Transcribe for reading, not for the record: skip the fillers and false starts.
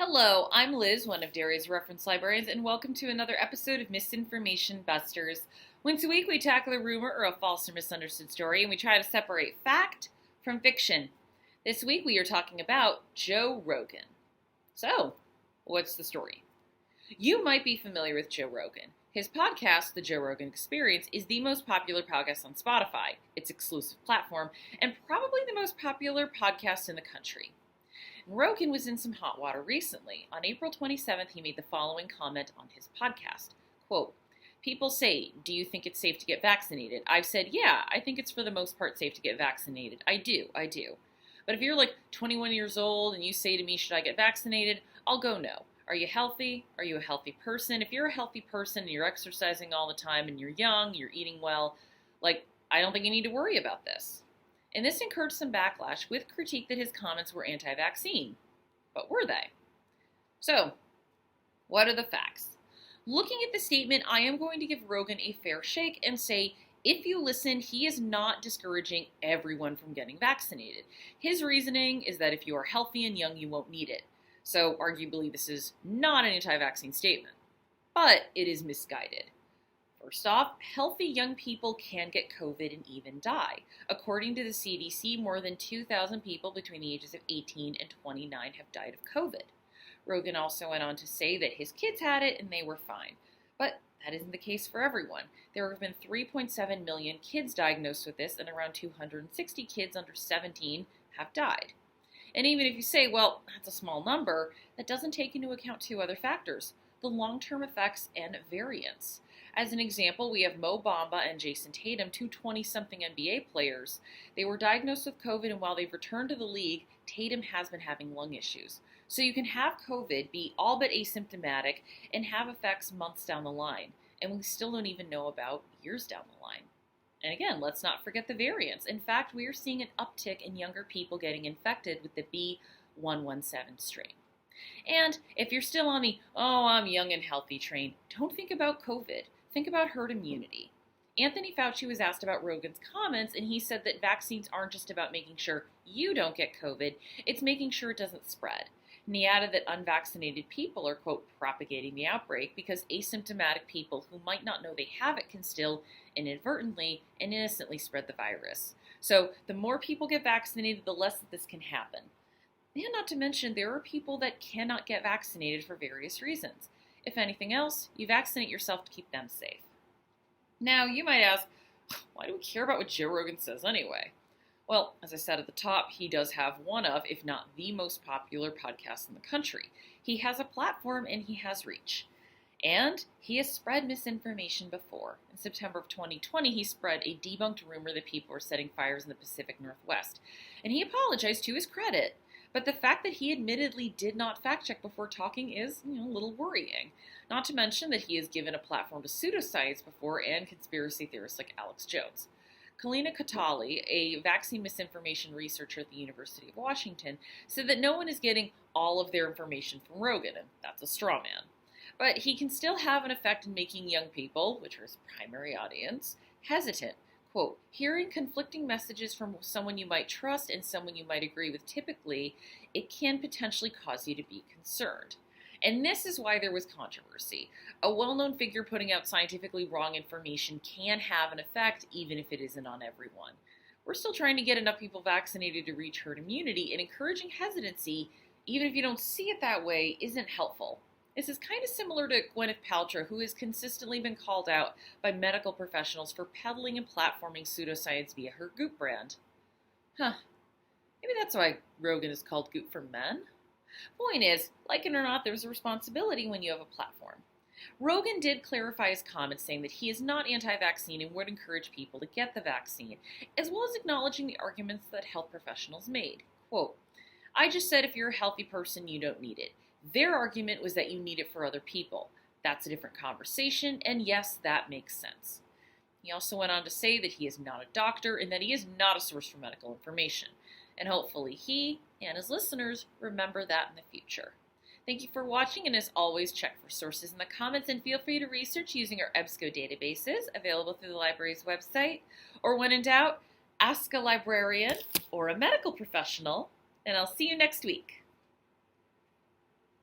Hello, I'm Liz, one of Dairy's reference librarians, and welcome to another episode of Misinformation Busters. Once a week, we tackle a rumor or a false or misunderstood story, and we try to separate fact from fiction. This week, we are talking about Joe Rogan. So, what's the story? You might be familiar with Joe Rogan. His podcast, The Joe Rogan Experience, is the most popular podcast on Spotify, its exclusive platform, and probably the most popular podcast in the country. Rogan was in some hot water recently. On April 27th, he made the following comment on his podcast. Quote, "People say, do you think it's safe to get vaccinated? I've said, yeah, I think it's for the most part safe to get vaccinated. I do. But if you're like 21 years old and you say to me, should I get vaccinated? I'll go no. Are you healthy? Are you a healthy person? If you're a healthy person and you're exercising all the time and you're young, you're eating well, I don't think you need to worry about this." And this encouraged some backlash with critique that his comments were anti-vaccine. But were they? So, what are the facts? Looking at the statement, I am going to give Rogan a fair shake and say, if you listen, he is not discouraging everyone from getting vaccinated. His reasoning is that if you are healthy and young, you won't need it. So, arguably, this is not an anti-vaccine statement. But it is misguided. First off, healthy young people can get COVID and even die. According to the CDC, more than 2,000 people between the ages of 18 and 29 have died of COVID. Rogan also went on to say that his kids had it and they were fine. But that isn't the case for everyone. There have been 3.7 million kids diagnosed with this, and around 260 kids under 17 have died. And even if you say, well, that's a small number, that doesn't take into account two other factors: the long-term effects and variants. As an example, we have Mo Bamba and Jason Tatum, two 20-something NBA players. They were diagnosed with COVID, and while they've returned to the league, Tatum has been having lung issues. So you can have COVID, be all but asymptomatic, and have effects months down the line, and we still don't even know about years down the line. And again, let's not forget the variants. In fact, we are seeing an uptick in younger people getting infected with the B.1.1.7 strain. And if you're still on the, oh, I'm young and healthy train, don't think about COVID. Think about herd immunity. Anthony Fauci was asked about Rogan's comments, and he said that vaccines aren't just about making sure you don't get COVID, it's making sure it doesn't spread. And he added that unvaccinated people are, quote, propagating the outbreak because asymptomatic people who might not know they have it can still inadvertently and innocently spread the virus. So the more people get vaccinated, the less that this can happen. And not to mention, there are people that cannot get vaccinated for various reasons. If anything else, you vaccinate yourself to keep them safe. Now, you might ask, why do we care about what Joe Rogan says anyway? Well, as I said at the top, he does have one of, if not the most popular podcast in the country. He has a platform and he has reach. And he has spread misinformation before. In September of 2020, he spread a debunked rumor that people were setting fires in the Pacific Northwest. And he apologized to his credit. But the fact that he admittedly did not fact-check before talking is, a little worrying. Not to mention that he has given a platform to pseudoscience before and conspiracy theorists like Alex Jones. Kalina Katali, a vaccine misinformation researcher at the University of Washington, said that no one is getting all of their information from Rogan, and that's a straw man. But he can still have an effect in making young people, which are his primary audience, hesitant. Quote, hearing conflicting messages from someone you might trust and someone you might agree with typically, it can potentially cause you to be concerned. And this is why there was controversy. A well-known figure putting out scientifically wrong information can have an effect even if it isn't on everyone. We're still trying to get enough people vaccinated to reach herd immunity, and encouraging hesitancy, even if you don't see it that way, isn't helpful. This is kind of similar to Gwyneth Paltrow, who has consistently been called out by medical professionals for peddling and platforming pseudoscience via her Goop brand. Maybe that's why Rogan is called Goop for Men. Point is, like it or not, there's a responsibility when you have a platform. Rogan did clarify his comments, saying that he is not anti-vaccine and would encourage people to get the vaccine, as well as acknowledging the arguments that health professionals made. Quote, I just said if you're a healthy person, you don't need it. Their argument was that you need it for other people. That's a different conversation, and yes, that makes sense. He also went on to say that he is not a doctor and that he is not a source for medical information. And hopefully he and his listeners remember that in the future. Thank you for watching, and as always, check for sources in the comments and feel free to research using our EBSCO databases available through the library's website. Or when in doubt, ask a librarian or a medical professional, and I'll see you next week.